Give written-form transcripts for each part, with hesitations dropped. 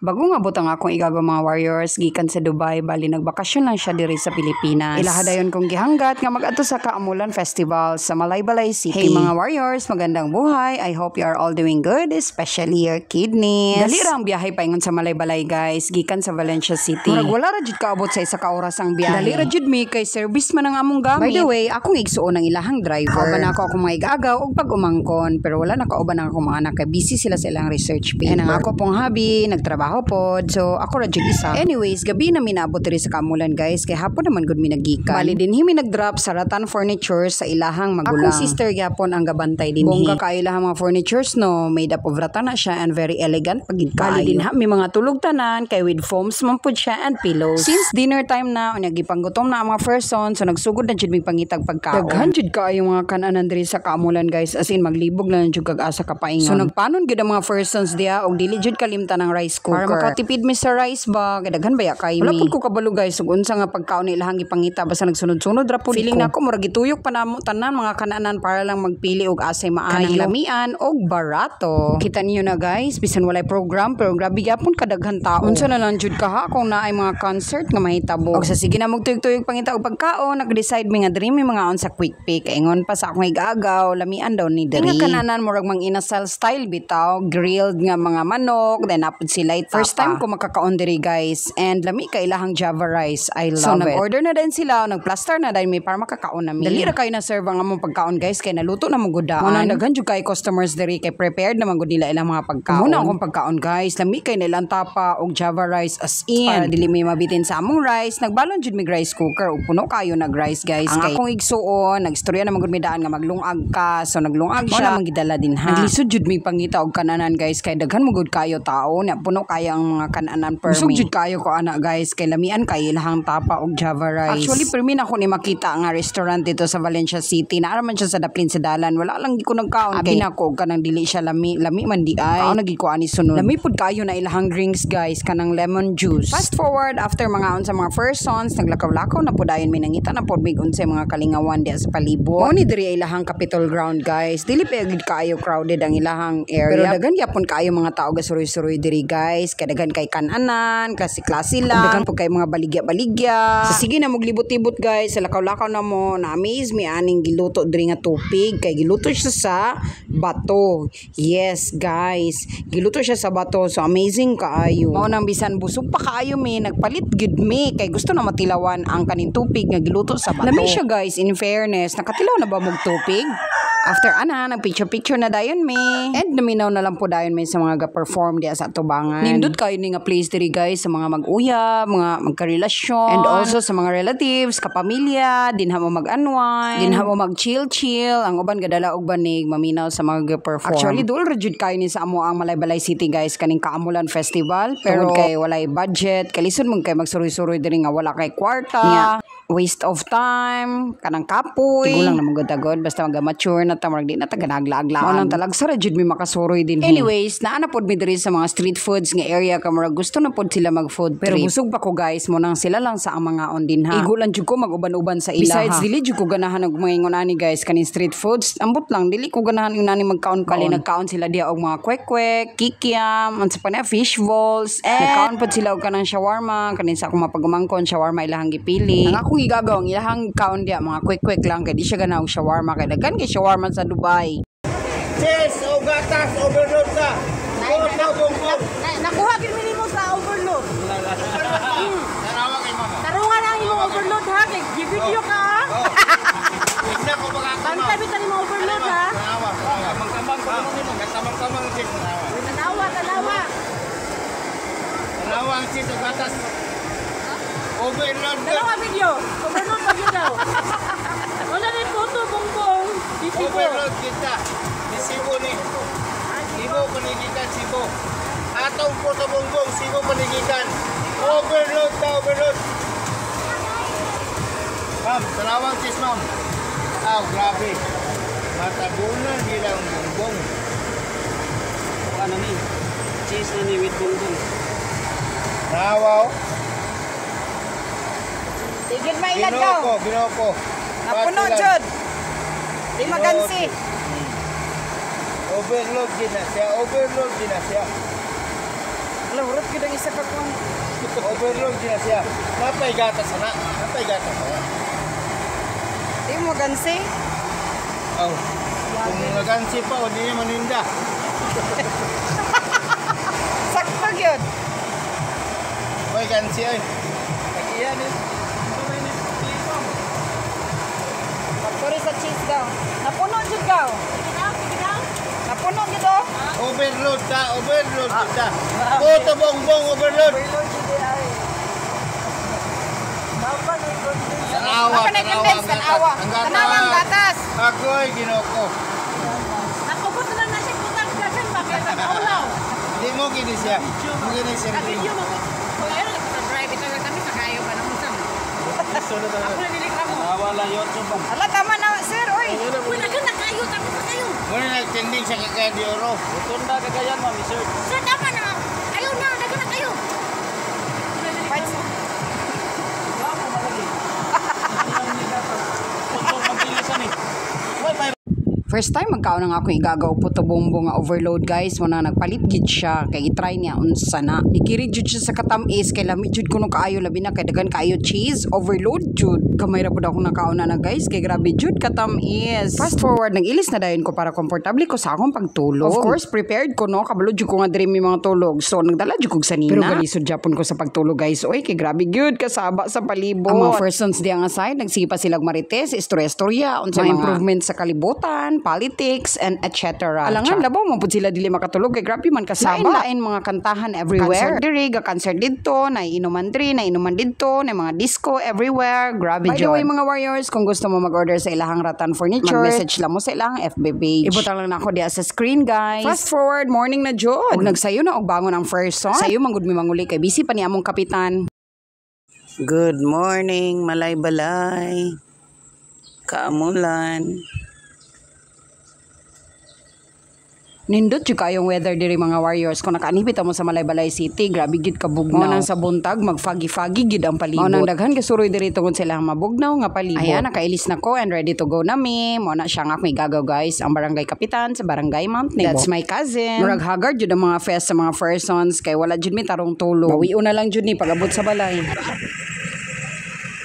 Bago nga butang akong igagaw mga warriors, gikan sa Dubai, bali nagbakasyon lang siya diri sa Pilipinas. Ilahadayon kong gihanggat nga mag-adto sa Kaamulan Festival sa Malaybalay City. Hey mga warriors, magandang buhay. I hope you are all doing good, especially your kidneys. Dali ra ang biyahe paingon sa Malaybalay guys, gikan sa Valencia City. Murag wala ra jud kaabot sa isa ka oras ang biyahe. Dali ra jud mi kay service man ang among gamit. By the way, akong igsuon ang ilahang driver. Kauban ako akong mga igagaw og pag-umangkon, pero wala na kauban ang akong mga anak kay busy sila sa ilang research paper. Yan ang ako pong hobby, nagtrabaho pod. So ako ra jud isa. Anyways, gabi na minaabot diri sa Kaamulan guys, kay hapon naman gud mi naggikan. Bali din himi nagdrop sa Ratan Furniture sa ilahang magulang. Akong sister gyapon ang gabantay din. Bongga ka ilahang mga furnitures no, made up of rattan na siya and very elegant pagid kaayo. Bali din ha may mga tulog tanan kay with foams man pud siya and pillows. Since dinner time na, unya gipanggutom na ang mga person, so nagsugod na jud mi pangitag pagkaon. Daghan jud kaayo mga kananan diri sa Kaamulan guys, as in maglibog na jud kag asa ka paingon. So nagpanon gid ang mga persons diya og dili jud kalimtan ng rice cooker. Para makatipid mi sa rice ba, kadaghan baya kay mi. Wala pud ko kabalo guys ug unsa nga pagkaon ilahang ipangita basta nagsunod-sunod ra pud. Feeling nako murag gituyok pa namo tanan mga kananan para lang magpili og asay maayo, kanang lamian og barato. Kita niyo na guys, bisan walay program pero grabe gyapon kadaghan tao. Unsa na lang jud kaha kung naay mga concert nga mahitabo. Og sa sige na magtuyok-tuyok pangita og pagkaon, nag-decide mi nga diri mi mga on sa quick pick. Ingon pa sa akong igagaw, lamian daw ni diri. Nga kananan murag mang inasal style bitaw, grilled nga mga manok, then apod sila itapa. First time ko makakaon diri guys, and lami ka ilahang Java rice. I love it. So nag-order na din sila, nag-plaster na din mi para makakaon na mi. Dali ra kayo na serve ang among pagkaon guys, kay naluto na mo gudaan. Unang daghan jud kay customers diri kay prepared na gud nila ilang mga pagkaon. Muna akong pagkaon guys, lami kay nilang tapa og Java rice as in. Para dili mi mabitin sa among rice, nagbalon jud mi rice cooker ug puno kayo nag-rice guys. Ang akong igsuon, nagstorya na gud mi daan nga maglungag ka. So naglungag siya, magidala din ha. Naglisod jud mi pangita og kananan guys, kay daghan mo gud kayo tao, na puno kayo ang mga kananan per me. Busog jud kayo ko ana guys, kay lamian kay ilahang tapa og Java rice. Actually permi na ko ni makita nga restaurant dito sa Valencia City. Naara man siya sa daplin sa dalan. Wala lang ko nagkaon kay nako kanang dili siya lami man di ay. Kaon nagi ko ani sunod. Lami pud kayo na ilahang drinks guys, kanang lemon juice. Fast forward after mga unsa mga persons, naglakaw-lakaw na pud ayon mi nangita na pud mig unsay mga kalingawan diya sa palibot. Mo ni diri ilahang Capitol Ground guys. Dili pa gid kayo crowded ang ilahang area. Pero daghan gyapon kayo mga tao gasuroy-suroy diri guys. Kay daghan kay kananan, klase-klase lang. Daghan pud kay mga baligya-baligya. So sige na moglibot-libot guys, sa lakaw-lakaw na mo, na-amaze mi aning giluto diri nga tubig, kay giluto siya sa bato. Yes guys, giluto siya sa bato, so amazing kaayo. Mao nang bisan busog pa kaayo mi, nagpalit gid mi kay gusto na matilawan ang kaning tubig nga giluto sa bato. Lami siya guys, in fairness, nakatilaw na ba mog tubig? After ana, nagpicture-picture na dayon mi. And naminaw na lang po dayon mi sa mga ga-perform diya sa atubangan. Nindot kayo ni nga place diri guys sa mga mag-uya, mga magkarelasyon, and also sa mga relatives, kapamilya, din ha mo mag-unwind, din ha mo mag-chill-chill, ang uban gadala og banig, maminaw sa mga ga-perform. Actually, duol ra jud kayo ni sa amo ang Malaybalay City guys, kaning Kaamulan Festival, pero kay walay budget, kalisod mong kay magsuroy-suroy diri nga wala kay kwarta. Yeah. Waste of time, kanang kapoy. Tigulang na magod-agod, basta mag-mature na ta, marag di na taganagla-aglaan. Mo nang talag sa jud mi makasuroy din. Anyways, naana pod mi diri sa mga street foods nga area, ka marag gusto na pod sila mag-food trip. Pero busog pa ko guys, mo nang sila lang sa ang mga on din ha. Igulan jud ko mag-uban-uban sa ila. Besides, dili jud ko ganahan og mga ingon ani guys, kaning street foods. Ambot lang, dili ko ganahan inani magkaon ka. Nagkaon sila diya og mga kwek-kwek, kikiam, unsa pa na fish balls. Nagkaon pod sila og kanang shawarma, kanin sa akong mapagumangkon, shawarma ilahang gipili. Ang akong igagaw ang ilahang kaon diya mga quick lang kay di siya ganaw shawarma kay daghan kay shawarma sa Dubai. Cheese o gatas overload ka. Nakuha gid mi nimo sa overload. Tarawang kay mama. Tarungan ang imong overload ha kay video ka ha. Hindi ko makakama. Bantay bitan imong overload ha. Mangkamang ko nimo kamang cheese. Tanawa. Tarawang cheese o gatas. Overload. Dalawa video. Overload pa gyud daw. Wala ni photo bongbong. Disibo. Overload kita. Disibo ni. Sibo panigikan sibo. Atong photo bongbong sibo panigikan. Overload ta overload. Ma'am, tarawang cheese ma'am. Grabe. Matabunan nila ang bongbong. Ano ni? Cheese na ni with bongbong. Nawaw. Tigid mailan daw. Binoko. Napuno jud. Di magansi. Overload din na siya. Alam, urot gid ang sa pagkuhan. Overload siya. Napay gatas na. Napay gatas na. Di mo gansi. Oh. Kung nagansi pa, o di maninda. Sakto yun. May gansi ay. Nagiyan eh. Pagpuri sa cheese daw. Napuno dyan daw. Napuno dyan daw. Overload ka. Overload ka. Puto bongbong overload. Tanawa. Baka na-condense, tanawa. Tanawang gatas. Ako'y ginoko. Nakubot na lang na siya putang gasan ba? Kaya nakaulaw. Di mo gini siya. Mo gini siya. Video mo. Kung ayun, nagpa-drive ito kami sa kayo ba ng musang. Ako na nilikamo. Nawala YouTube ba? Ala, tama na, sir. Uy. Uy, naging nakayo. Tama sa kayo. Muna nagtinding sa kakaya di oro. Tunda kagayan mami sir. Sir, tama na. Ayaw na. Naging nakayo. Fights. Wala mo malagi. Ang nila to. Kung magbilisan eh. Why may First time magkaon nga ako igagaw po to bombo nga overload guys. Muna nagpalit gid siya kay i-try niya unsa na. Ikirig jud siya sa katamis kay lamit jud kuno kaayo labi na kay dagan kaayo cheese overload jud. Gamay ra pud ako nakaon na guys kay grabe jud katamis. Fast forward nag-ilis na dayon ko para komportable ko sa akong pagtulog. Of course prepared ko no kabalo jud ko nga diri may mga tulog. So nagdala jud kog sanina. Pero galisod japon ko sa pagtulog guys. Oy kay grabe jud kasaba sa palibot. Ang mga persons diya nga side nagsipa silang marites, istorya-istorya unsa mga improvement sa kalibutan, politics, and etc. Alangan, labaw mo pud sila dili makatulog kay grabe man kasaba. Lain mga kantahan everywhere. Concert diri, concert dito, na inuman diri, na inuman dito, na mga disco everywhere. Grabe jud. By the way mga warriors, kung gusto mo mag-order sa ilahang Rattan Furniture, mag-message lang mo sa ilahang FB page. Ibutang lang na ako diya sa screen guys. Fast forward, morning na jud. Ug nagsayo na og bangon ang first song. Sayo manggud mi manguli kay busy pa ni among kapitan. Good morning, malay-balay. Kaamulan. Nindot jud kayong weather diri mga warriors. Kung nakaanipit mo sa Malaybalay City, grabe gid ka bugnaw. Mao nang sa buntag magfagi-fagi gid ang palibot. Mao nang daghan kasuroy diri tungod sila mabugnaw nga palibot. Ayan, nakailis na ko and ready to go na mi. Mao na siya nga ako igagaw guys, ang barangay kapitan sa barangay Mount Nebo. That's my cousin. Murag haggard jud ang mga fest sa mga persons kay wala jud mi tarong tulog. Bawion na lang jud ni pag-abot sa balay.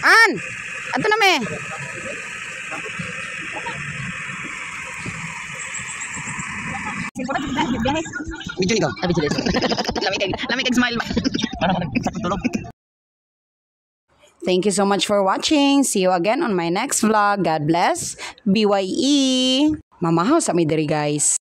An! Ato na me. Video ikaw. Lamig kag smile. Thank you so much for watching. See you again on my next vlog. God bless. BYE. Mamahaw sa mi diri guys.